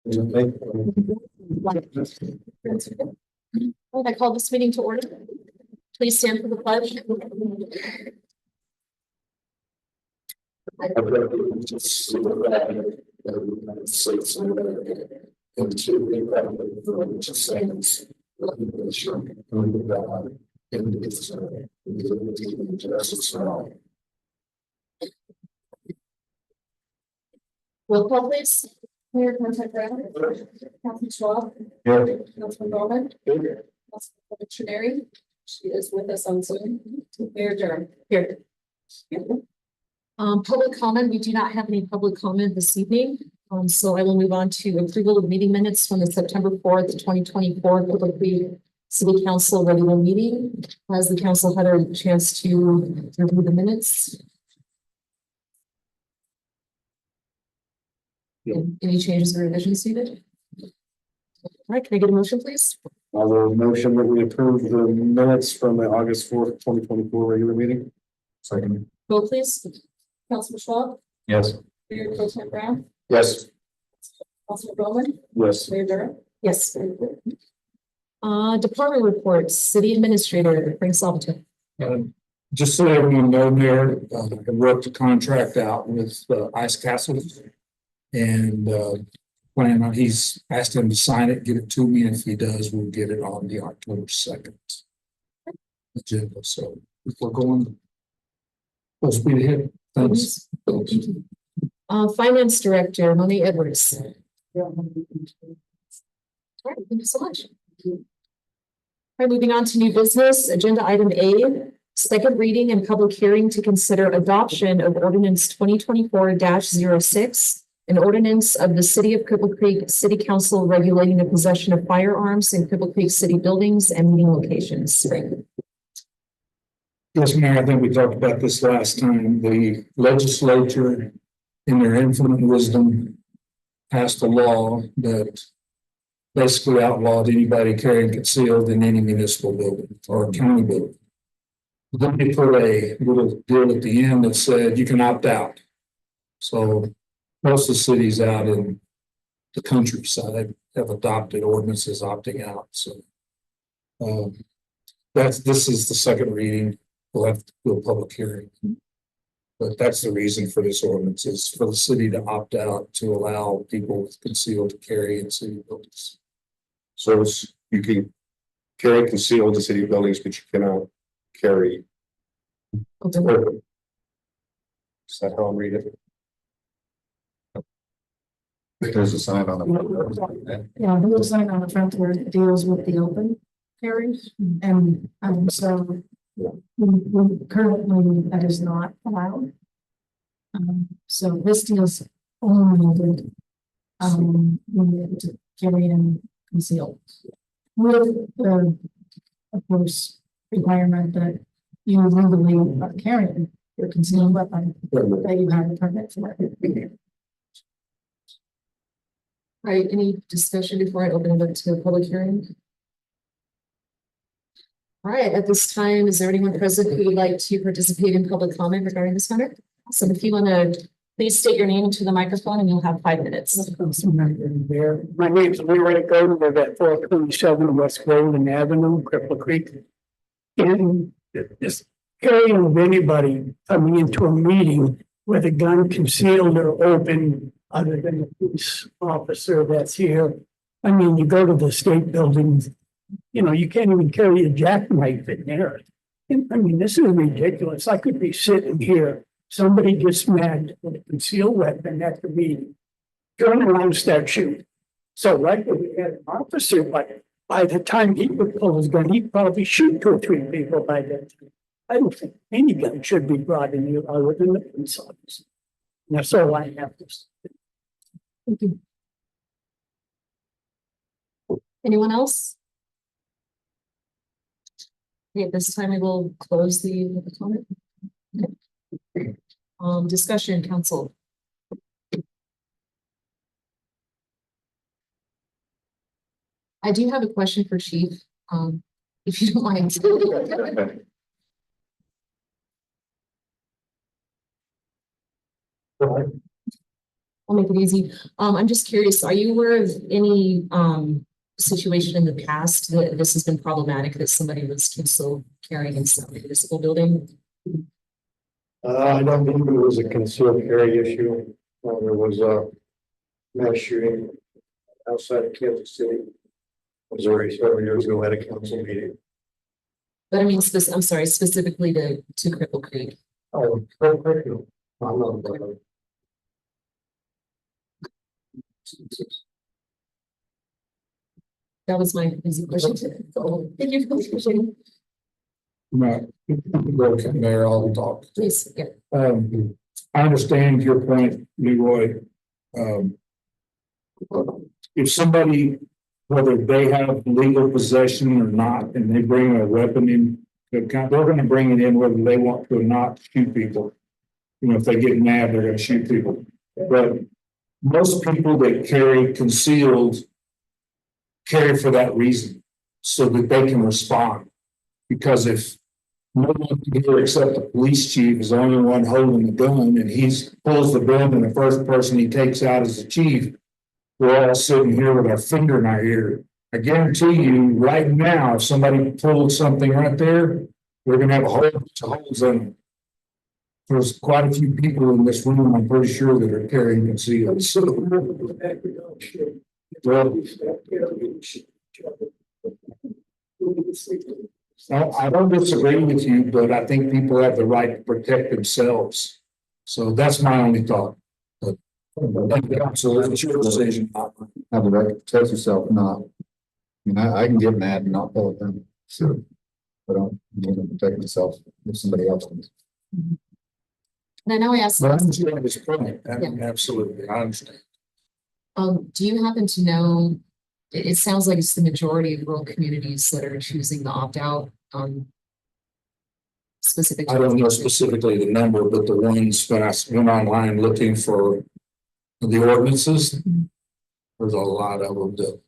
I call this meeting to order. Please stand for the pledge. Roll call, please. Mayor Contact Brown. Councilman Schwab. Here. Councilman Bowman. Here. Councilman Trenary. She is with us on Zoom. Mayor Durham. Here. Public comment. We do not have any public comment this evening. So I will move on to approval of meeting minutes from the September 4th, 2024 Public City Council regular meeting. Has the council had a chance to review the minutes? Any changes or revisions needed? All right, can I get a motion, please? I will motion that we approve the minutes from the August 4th, 2024 regular meeting. Second. Vote please. Councilman Schwab. Yes. Mayor Contact Brown. Yes. Councilman Bowman. Yes. Mayor Durham. Yes. Department reports. City Administrator Frank Salvatore. Just so everyone know, Mayor, I worked a contract out with Ice Castles, and plan on, he's asked him to sign it, get it to me, and if he does, we'll get it on the October 2nd agenda. So if we're going full speed ahead, thanks. Finance Director Monique Edwards. All right, thank you so much. All right, moving on to new business, agenda item A, second reading and public hearing to consider adoption of ordinance 2024-06, an ordinance of the City of Cripple Creek City Council regulating the possession of firearms in Cripple Creek city buildings and meeting locations. Yes, Mayor, I think we talked about this last time. The legislature, in their infinite wisdom, passed a law that basically outlawed anybody carrying concealed in any municipal building or county building. Then they put a little deal at the end that said you can opt out. So most of the cities out in the countryside have adopted ordinances opting out. So this is the second reading. We'll have to do a public hearing. But that's the reason for this ordinance, is for the city to opt out to allow people with concealed to carry in city buildings. So you can carry concealed in city buildings, but you cannot carry. Okay. Is that how I'm reading it? There's a sign on the. Yeah, there's a sign on the front where it deals with the open carry, and so currently that is not allowed. So this deals only with to carry and conceal, with the, of course, requirement that you legally are carrying your concealed weapon that you have a permit for. All right, any discussion before I open it up to the public hearing? All right, at this time, is there anyone present who would like to participate in public comment regarding this matter? So if you want to please state your name into the microphone and you'll have 5 minutes. My name is Leroy Golden. We're at 427 West Golden Avenue, Cripple Creek. And this carrying of anybody coming into a meeting with a gun concealed or open, other than the police officer that's here. I mean, you go to the state buildings, you know, you can't even carry a jackknife in there. And, I mean, this is ridiculous. I could be sitting here, somebody gets mad with a concealed weapon at the meeting, turn around, start shooting. So like we had an officer, but by the time he would pull his gun, he'd probably shoot 2 or 3 people by that time. I don't think any gun should be brought in here other than the police officer. And that's all I have to say. Thank you. Anyone else? Okay, at this time I will close the comment. Okay. Discussion, council. I do have a question for Chief, if you don't mind. I'll make it easy. I'm just curious, are you aware of any, situation in the past that this has been problematic, that somebody was concealed carrying in some municipal building? I don't think it was a concealed carry issue. There was a mass shooting outside of Kansas City, Missouri, several years ago at a council meeting. But I mean, I'm sorry, specifically to Cripple Creek. Oh, perfect. I'm not about it. That was my easy question. So, thank you for the question. No, Mayor, I'll talk. Please, yeah. I understand your point, Leroy. Um, if somebody, whether they have legal possession or not, and they bring a weapon in, they're going to bring it in whether they want to or not, shoot people. You know, if they get mad, they're going to shoot people. But most people that carry concealed carry for that reason, so that they can respond. Because if no one here except the police chief is the only one holding the gun, and he pulls the gun, and the first person he takes out is the chief, we're all sitting here with our finger in our ear. I guarantee you, right now, if somebody pulled something right there, we're gonna have a whole bunch of holes in them. There's quite a few people in this room, I'm pretty sure, that are carrying concealed. Well, I don't disagree with you, but I think people have the right to protect themselves. So that's my only thought. But so it's your decision. Have the right to protect yourself, not. I mean, I can get mad and not pull it down, sure. But I don't need to protect myself if somebody else does. And I know I asked. But I understand this point. Absolutely, I understand. Do you happen to know, it sounds like it's the majority of rural communities that are choosing the opt-out, specific. I don't know specifically the number, but the ones when I went online looking for the ordinances, there's a lot of them that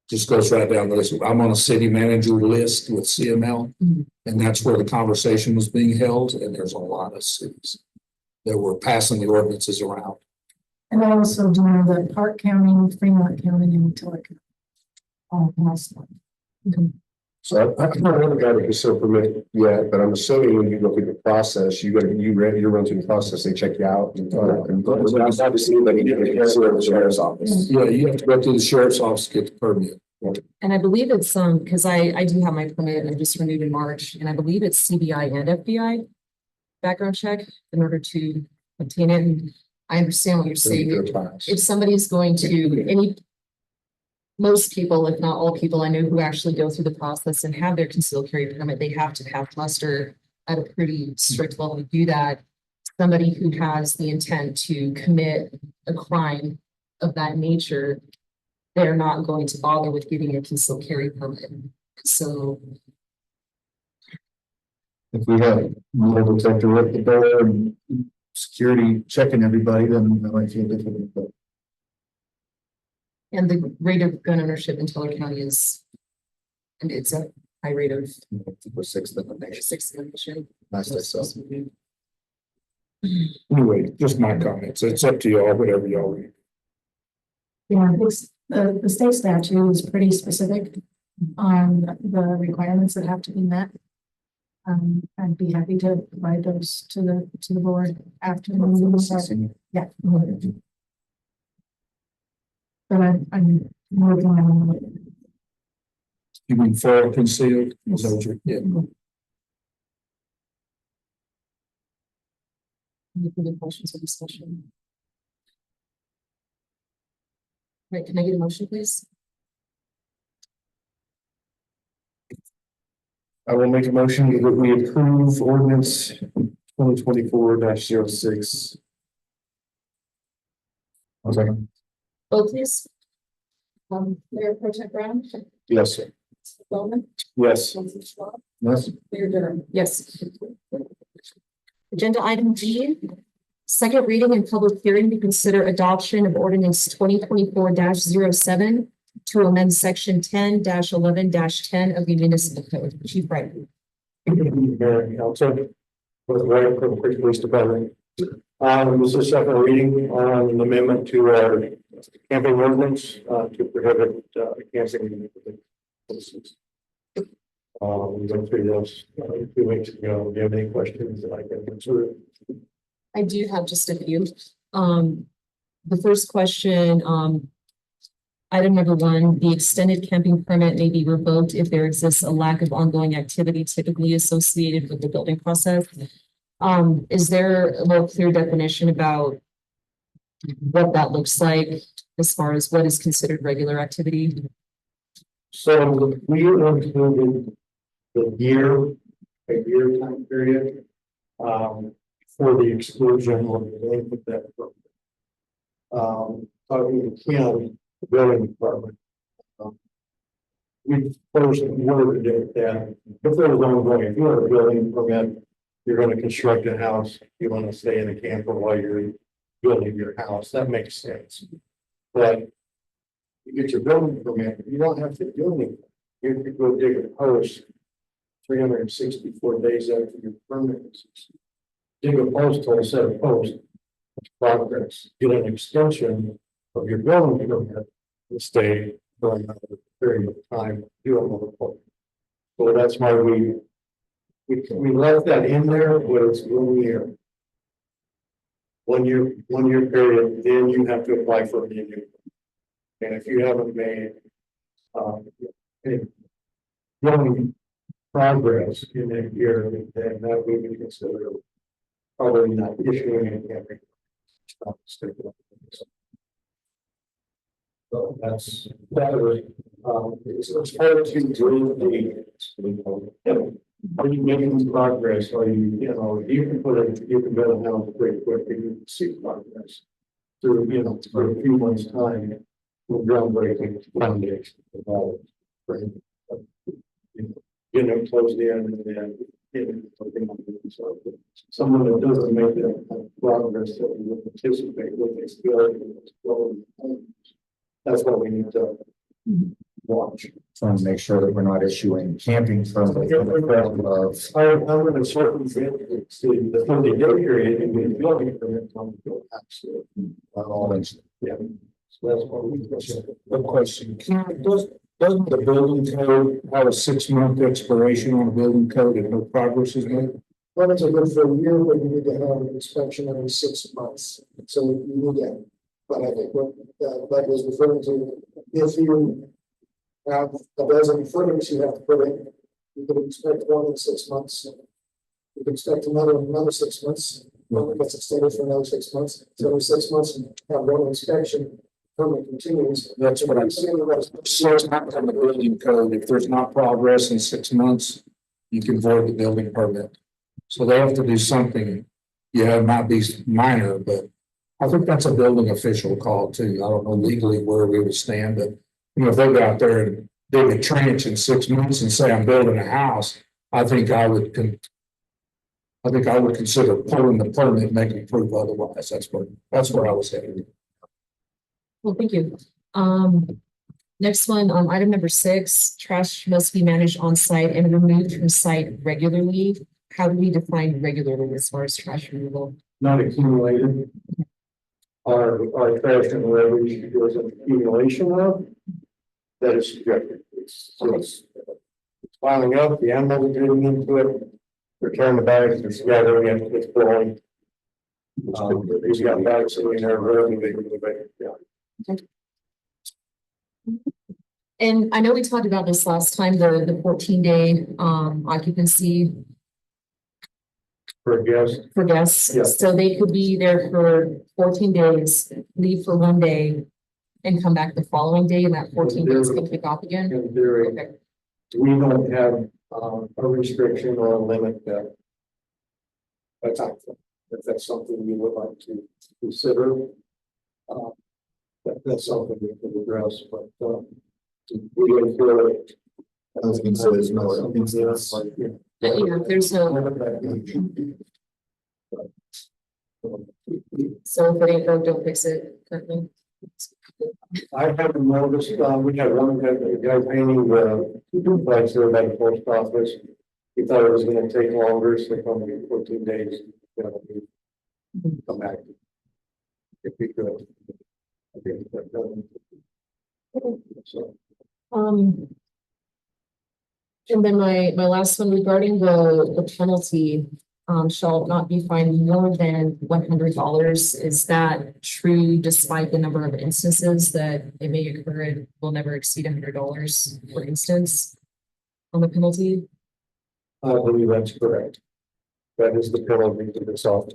just goes right down the list. I'm on a city manager list with CML, and that's where the conversation was being held. And there's a lot of cities that were passing the ordinances around. And I also do know that Park County, Fremont County, and Tilica. All passed one. So I haven't got a concealed permit yet, but I'm assuming when you go through the process, you run through the process, they check you out. And obviously, anybody can get the sheriff's office. Yeah, you have to go through the sheriff's office to get the permit. And I believe it's, because I do have my permit and I just renewed in March, and I believe it's CBI and FBI background check in order to obtain it. And I understand what you're saying. If somebody's going to, most people, if not all people I know who actually go through the process and have their concealed carry permit, they have to have muster at a pretty strict level to do that. Somebody who has the intent to commit a crime of that nature, they're not going to bother with getting a concealed carry permit. So If we have a metal detector at the door and security checking everybody, then that might feel difficult, but. and the rate of gun ownership in Teller County is, and it's a high rate of We're sixth in the nation. 6 in the nation. Last I saw. Anyway, just my comments. It's up to y'all, whatever y'all read. Yeah, the state statute is pretty specific on the requirements that have to be met. I'd be happy to provide those to the board after the meeting starts. Yeah. But I'm working on it. You mean for concealed? Is that what you're, yeah. Any further questions or discussion? Right, can I get a motion, please? I will make a motion that we approve ordinance 2024-06. One second. Vote please. Mayor Pro Tem Brown. Yes, sir. Bowman. Yes. Councilman Schwab. Yes. Mayor Durham. Yes. Agenda item G. Second reading and public hearing to consider adoption of ordinance 2024-07 to amend section 10-11-10 of the municipal code. Chief Wright. Mayor, Council, with the Cripple Creek Police Department. This is second reading on an amendment to our camping ordinance, to prohibit, camping. We went through this a few weeks ago. Do you have any questions that I can answer? I do have just a few. The first question, item number one, the extended camping permit may be revoked if there exists a lack of ongoing activity typically associated with the building process. Is there a more clear definition about what that looks like as far as what is considered regular activity? So we included the a year time period, for the exclusion of the length of that program. Talking to Kim, the building department. We first worded it that if there was ongoing, if you have a building permit, you're going to construct a house, you want to stay in a camper while you're building your house, that makes sense. But you get your building permit, you don't have to do anything. You could go dig a post 364 days after your permit is issued. Dig a post hole, set a post, progress, get an extension of your building permit and stay for another period of time, do another post. So that's why we left that in there, but it's 1 year. 1 year period, then you have to apply for a new. And if you haven't made any growing progress in that year, then that we can consider probably not issuing any camping. So that's it's hard to do the are you making progress? Are you can build a house pretty quick, you can see progress through, for a few months' time, with groundbreaking foundation. Getting it closed in and then getting something on the inside. Someone that doesn't make that progress that we would anticipate with this building. That's what we need to watch. Trying to make sure that we're not issuing camping from the of. I'm going to circumvent the 30-day period and get a building permit on the building. Absolutely. Yeah. So that's what we consider. One question, doesn't the building code have a 6-month expiration on the building code if no progress is made? Well, it's a good for a year, but you need to have an inspection every 6 months. So you need that. But I think what Bud was referring to, if you have a dozen footings you have to put in, you can expect one in 6 months. You can expect another 6 months. One that gets extended for another 6 months. So every 6 months, you have one inspection. Permit continues. That's what I'm saying. So it's not on the building code. If there's not progress in 6 months, you can void the building permit. So they have to do something. Yeah, it might be minor, but I think that's a building official call too. I don't know legally where we would stand, but if they go out there and dig a trench in 6 months and say I'm building a house, I think I would consider pulling the permit, making proof otherwise. That's where I was headed. Well, thank you. Next one, item number 6, trash must be managed on site and removed from site regularly. How do we define regularly as far as trash removal? Not accumulated. Our trash and rubbish is an accumulation of that is subjective. It's piling up, the animals getting into it, return the bags, it's gathering it, it's blowing. He's got bags in there, rubbing, yeah. And I know we talked about this last time, the 14-day occupancy For guests. for guests. Yeah. So they could be there for 14 days, leave for 1 day, and come back the following day, and that 14 days can kick off again. In theory, Okay. we don't have a restriction or a limit that. That's active. If that's something we would like to consider. That's something we can address, but we don't feel it. I was gonna say there's no. Yeah, there's no, so if it ain't broke, don't fix it currently. I haven't noticed, we had one guy painting the duplex there by the post office. He thought it was gonna take longer, so probably 14 days. come back. If we could. Okay, so, And then my last one regarding the penalty, shall not be fined more than $100. Is that true despite the number of instances that it may occur and will never exceed $100, for instance, on the penalty? I believe that's correct. That is the penalty to the soft.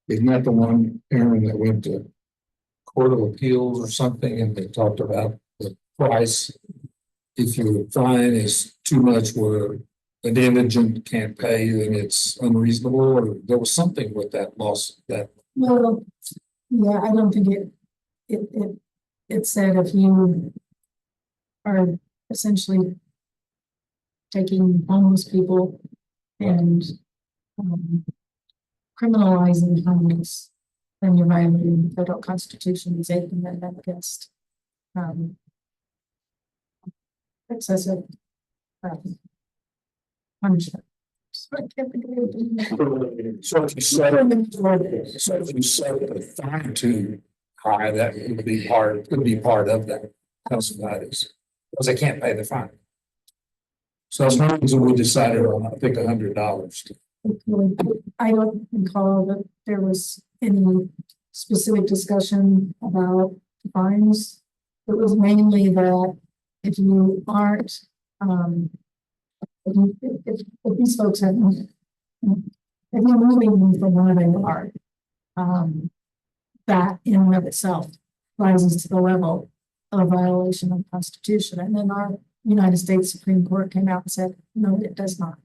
Isn't that the one, Aaron, that went to Court of Appeals or something, and they talked about the price? If your fine is too much where an indigent can't pay, then it's unreasonable, or there was something with that loss that. Well, yeah, I don't think it said if you are essentially taking homeless people and criminalizing homeless, then you're violating the federal constitution, is Eighth Amendment against excessive punishment. So I can't think of it. So if you set the fine too high, that would be part of that. That's what that is, because they can't pay the fine. So that's one reason we decided on, I think, $100. I don't recall that there was any specific discussion about fines. It was mainly that if you aren't, if these folks have, if you're moving them from where they are, that in and of itself rises to the level of a violation of the Constitution. And then our United States Supreme Court came out and said, no, it does not.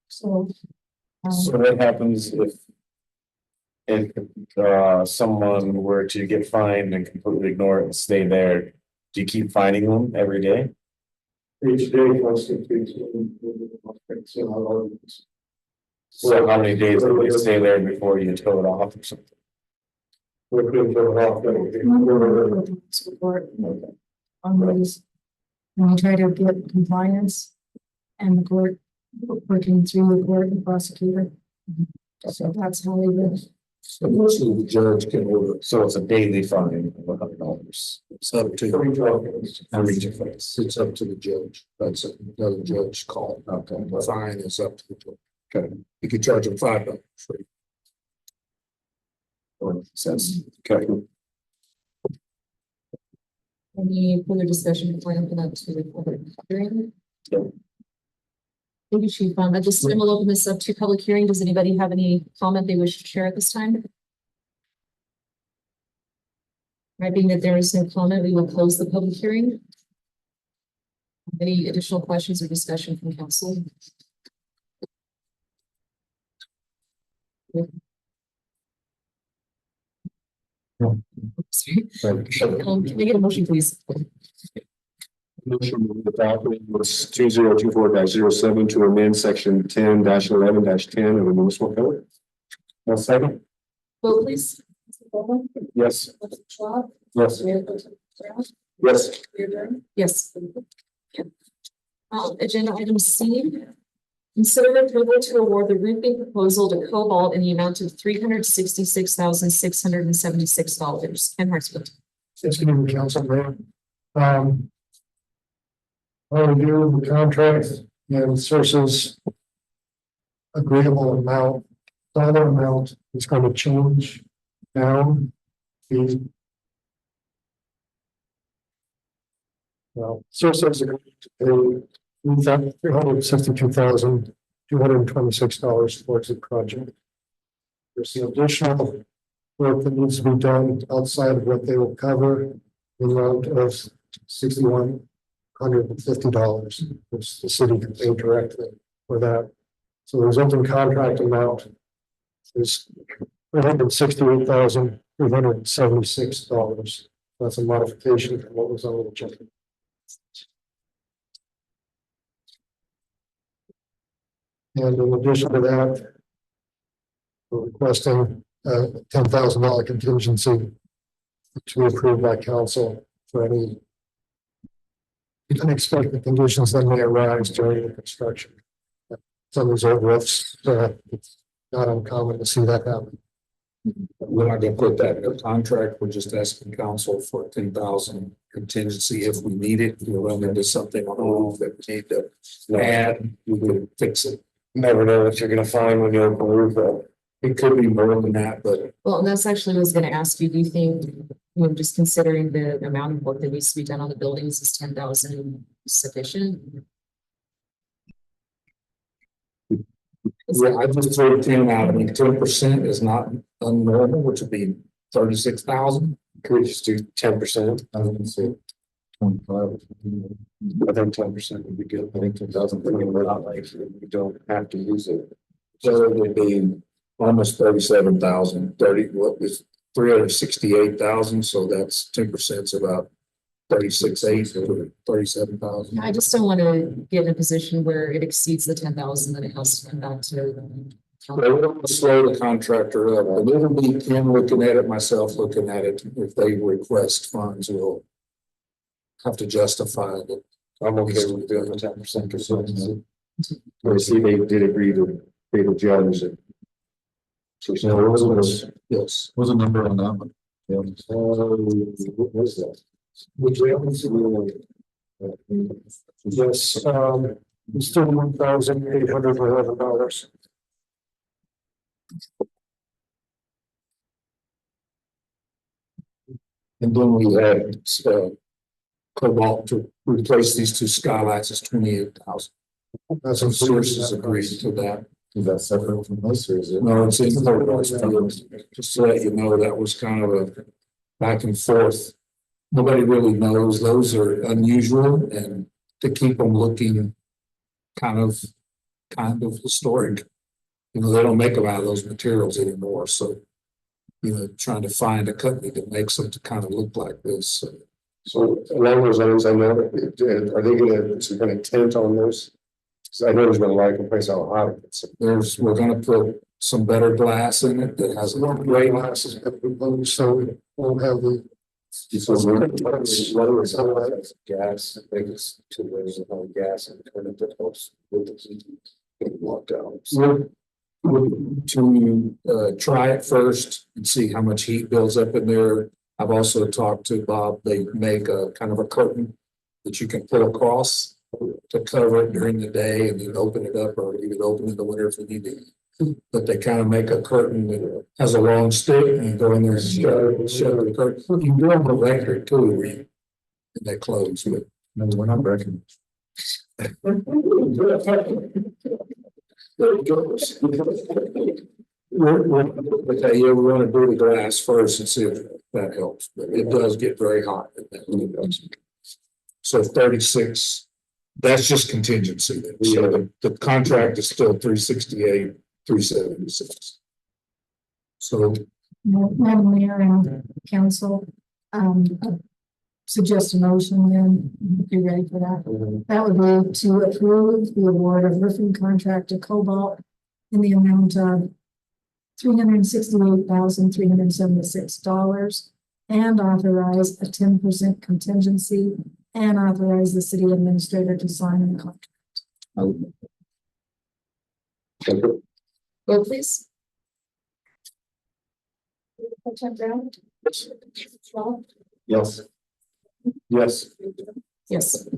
So. So what happens if someone were to get fined and completely ignore it and stay there? Do you keep fining them every day? Each day constitutes. So how many days do they stay there before you tow it off or something? We could throw it off. Support on these, when we try to get compliance and the court, working through the court and prosecutor. So that's how we live. So mostly the judge can order. So it's a daily fine of $100. It's up to. It's up to the judge. That's another judge call. Okay. The fine is up to the judge. Okay. You could charge them $5 for it. Sense. Okay. Any further discussion before I open up to the public hearing? Thank you, Chief. At this time, we'll open this up to public hearing. Does anybody have any comment they wish to share at this time? Right, being that there is no comment, we will close the public hearing. Any additional questions or discussion from council? Can I get a motion, please? Motion the property was 2024-07 to amend section 10-11-10 of the municipal code. One second. Vote, please. Yes. Yes. Yes. Yes. Agenda item C. Consider approval to award the roofing proposal to Cobalt in the amount of $366,676. Ken Hartsfield. It's going to be council, man. I'll review the contract and sources agreeable amount, dollar amount is going to change down. Well, sources are going to pay $362,226 towards the project. There's the additional work that needs to be done outside of what they will cover in the amount of $6,150, which the city can pay directly for that. So the resulting contract amount is $168,376. That's a modification from what was on the agenda. And in addition to that, we're requesting a $10,000 contingency to be approved by council for any unexpected conditions that may arise during the construction. Some of these old roofs, it's not uncommon to see that happen. We're not gonna put that in the contract, we're just asking council for 10,000 contingency if we need it, we'll run into something on the roof that we need to add, we can fix it. Never know what you're gonna find when you open the roof up. It could be more than that, but Well, and that's actually what I was gonna ask you, do you think, just considering the amount of work that needs to be done on the buildings, is 10,000 sufficient? yeah, I just threw 10 out, I mean, 10% is not unnormal, which would be 36,000. Could we just do 10%? I was gonna say 25. I think 10% would be good. I think 10,000. Not like we don't have to use it. So it would be almost 37,000, what was 368,000, so that's 10% about 36,800 or 37,000. I just don't want to get in a position where it exceeds the 10,000, then it has to come back to. Well, we don't want to slow the contractor up, but it'll be him looking at it, myself looking at it. If they request funds, we'll have to justify that. I'm okay with doing the 10% contingency. Or see, they did agree to pay the judge. So what was, Yes. what was the number on that one? Yeah. What was that? Which we haven't seen. Yes, it's $31,811. And then we had Cobalt to replace these two skylights is 28,000. That's Some included in sources that agreed price. to that. Is that separate from this or is it? No, it's in just to let you know, that was kind of a back and forth. Nobody really knows. Those are unusual, and to keep them looking kind of historic. You know, they don't make a lot of those materials anymore, so trying to find a company that makes them to kind of look like this. So along those lines, I know, are they gonna, some kind of tent on those? So I know there's been a lot of complaints how hot it's. We're gonna put some better glass in it that has a great Glasses have been moved, so it won't have the. Gas, I think it's 2 ways of how gas and turn it to close with the heat. Locked out. to try it first and see how much heat builds up in there. I've also talked to Bob. They make a kind of a curtain that you can pull across to cover it during the day and then open it up, or even open in the winter if you need to. But they kind of make a curtain that has a long stick and you go in there and shut the curtain. You can do them electric too, where and they close with. No, we're not breaking. There it goes. Okay, yeah, we want to do the glass first and see if that helps, but it does get very hot. So 36, that's just contingency. Then. So the contract is still 368, 376. So Madam Mayor and Council, suggest a motion then, if you're ready for that. That would be to approve the award of roofing contract to Cobalt in the amount of $368,376 and authorize a 10% contingency and authorize the city administrator to sign the contract. Vote please. Yes. Yes. Yes.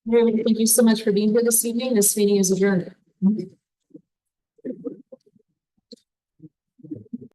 Thank you so much for being here this evening. This meeting is adjourned.